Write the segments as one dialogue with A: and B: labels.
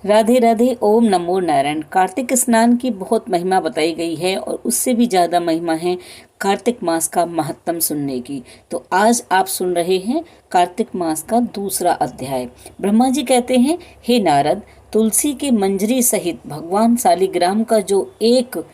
A: राधे राधे। ओम नमो नारायण। कार्तिक स्नान की बहुत महिमा बताई गई है और उससे भी ज्यादा महिमा है कार्तिक मास का महत्तम सुनने की। तो आज आप सुन रहे हैं कार्तिक मास का दूसरा अध्याय। ब्रह्मा जी कहते हैं, हे नारद, तुलसी के मंजरी सहित भगवान सालिग्राम का जो एक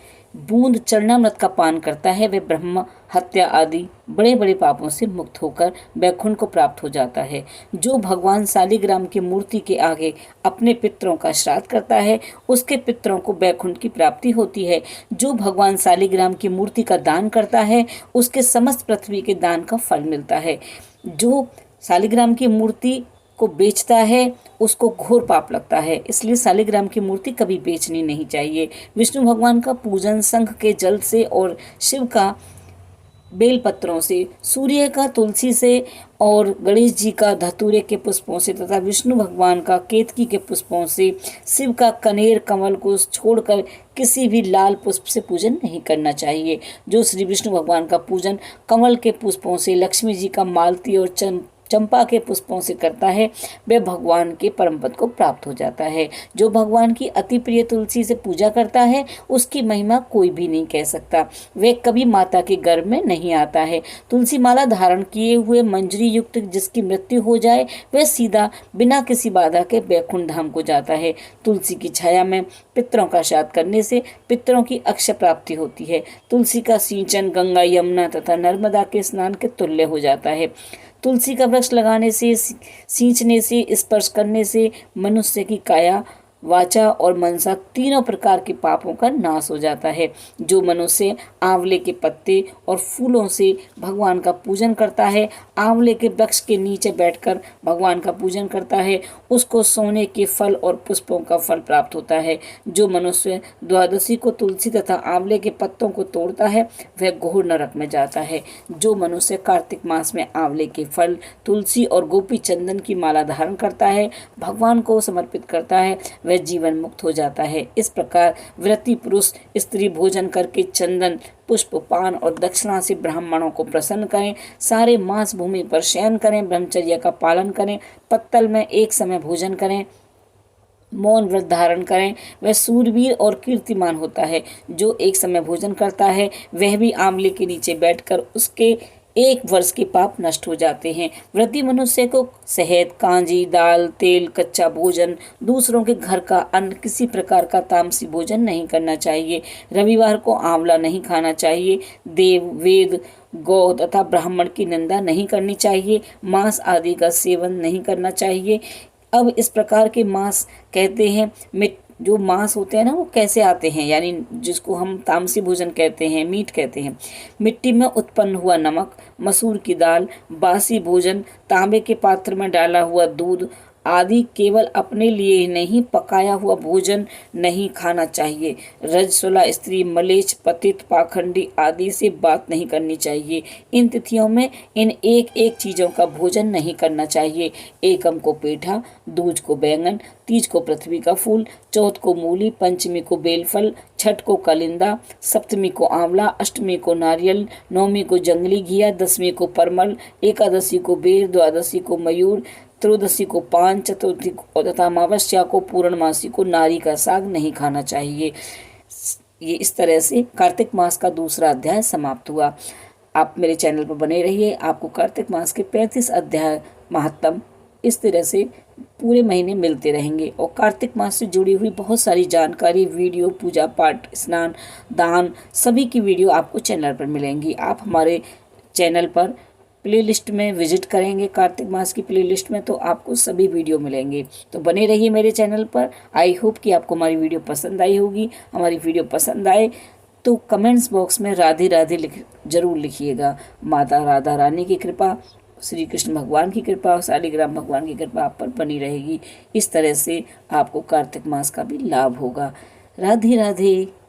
A: बूंद चरणामृत का पान करता है वह ब्रह्म हत्या आदि बड़े बड़े पापों से मुक्त होकर वैकुंठ को प्राप्त हो जाता है। जो भगवान सालिग्राम की मूर्ति के आगे अपने पितरों का श्राद्ध करता है उसके पितरों को वैकुंठ की प्राप्ति होती है। जो भगवान सालिग्राम की मूर्ति का दान करता है उसके समस्त पृथ्वी के दान का फल मिलता है। जो सालिग्राम की मूर्ति को बेचता है उसको घोर पाप लगता है, इसलिए सालिग्राम की मूर्ति कभी बेचनी नहीं चाहिए। विष्णु भगवान का पूजन शंख के जल से और शिव का बेल पत्रों से, सूर्य का तुलसी से और गणेश जी का धतूरे के पुष्पों से तथा विष्णु भगवान का केतकी के पुष्पों से, शिव का कनेर कमल को छोड़कर किसी भी लाल पुष्प से पूजन नहीं करना चाहिए। जो श्री विष्णु भगवान का पूजन कमल के पुष्पों से, लक्ष्मी जी का मालती और चंपा के पुष्पों से करता है वह भगवान के परम पद को प्राप्त हो जाता है। जो भगवान की अति प्रिय तुलसी से पूजा करता है उसकी महिमा कोई भी नहीं कह सकता। वह कभी माता के गर्भ में नहीं आता है। तुलसी माला धारण किए हुए मंजरी युक्त जिसकी मृत्यु हो जाए वह सीधा बिना किसी बाधा के वैकुंठ धाम को जाता है। तुलसी की छाया में पितरों का श्राद्ध करने से पितरों की अक्षय प्राप्ति होती है। तुलसी का सिंचन गंगा, यमुना तथा नर्मदा के स्नान के तुल्य हो जाता है। तुलसी का वृक्ष लगाने से, सींचने से, स्पर्श करने से मनुष्य की काया, वाचा और मनसा तीनों प्रकार के पापों का नाश हो जाता है। जो मनुष्य आंवले के पत्ते और फूलों से भगवान का पूजन करता है, आंवले के वृक्ष के नीचे बैठकर भगवान का पूजन करता है, उसको सोने के फल और पुष्पों का फल प्राप्त होता है। जो मनुष्य द्वादशी को तुलसी तथा आंवले के पत्तों को तोड़ता है वह घोर नरक में जाता है। जो मनुष्य कार्तिक मास में आंवले के फल, तुलसी और गोपी चंदन की माला धारण करता है, भगवान को समर्पित करता है, वह जीवन मुक्त हो जाता है। इस प्रकार व्रती पुरुष स्त्री भोजन करके चंदन, पुष्प, पान और दक्षिणा से ब्राह्मणों को प्रसन्न करें, सारे मांस भूमि पर शयन करें, ब्रह्मचर्य का पालन करें, पत्तल में एक समय भोजन करें, मौन व्रत धारण करें, वह सूरवीर और कीर्तिमान होता है। जो एक समय भोजन करता है वह भी आंवले के नीचे बैठकर उसके 1 वर्ष के पाप नष्ट हो जाते हैं। व्रती मनुष्य को शहद, कांजी, दाल, तेल, कच्चा भोजन, दूसरों के घर का अन्न, किसी प्रकार का तामसी भोजन नहीं करना चाहिए। रविवार को आंवला नहीं खाना चाहिए। देव, वेद, गौ तथा ब्राह्मण की निंदा नहीं करनी चाहिए। मांस आदि का सेवन नहीं करना चाहिए। अब इस प्रकार के मांस कहते हैं, जो मांस होते हैं ना वो कैसे आते हैं, यानी जिसको हम तामसी भोजन कहते हैं, मीट कहते हैं। मिट्टी में उत्पन्न हुआ नमक, मसूर की दाल, बासी भोजन, तांबे के पात्र में डाला हुआ दूध आदि केवल अपने लिए ही नहीं, पकाया हुआ भोजन नहीं खाना चाहिए। रजस्वला स्त्री, मलेच्छ, पतित, पाखंडी आदि से बात नहीं करनी चाहिए। इन तिथियों में इन एक एक चीजों का भोजन नहीं करना चाहिए। एकम को पेठा, दूज को बैंगन, तीज को पृथ्वी का फूल, चौथ को मूली, पंचमी को बेलफल, छठ को कलिंदा, सप्तमी को आंवला, अष्टमी को नारियल, नवमी को जंगली घिया, दसवीं को परमल, एकादशी को बेर, द्वादशी को मयूर, त्रयोदशी को पान, चतुर्थी को तथा अमावस्या को, पूर्णमासी को नारी का साग नहीं खाना चाहिए। ये इस तरह से कार्तिक मास का दूसरा अध्याय समाप्त हुआ। आप मेरे चैनल पर बने रहिए, आपको कार्तिक मास के 35 अध्याय महत्तम इस तरह से पूरे महीने मिलते रहेंगे। और कार्तिक मास से जुड़ी हुई बहुत सारी जानकारी, वीडियो, पूजा पाठ, स्नान, दान, सभी की वीडियो आपको चैनल पर मिलेंगी। आप हमारे चैनल पर प्लेलिस्ट में विजिट करेंगे, कार्तिक मास की प्लेलिस्ट में, तो आपको सभी वीडियो मिलेंगे। तो बने रहिए मेरे चैनल पर। आई होप कि आपको हमारी वीडियो पसंद आई होगी। हमारी वीडियो पसंद आए तो कमेंट्स बॉक्स में राधे राधे जरूर लिखिएगा। माता राधा रानी की कृपा, श्री कृष्ण भगवान की कृपा और सालिग्राम भगवान की कृपा आप पर बनी रहेगी। इस तरह से आपको कार्तिक मास का भी लाभ होगा। राधे राधे।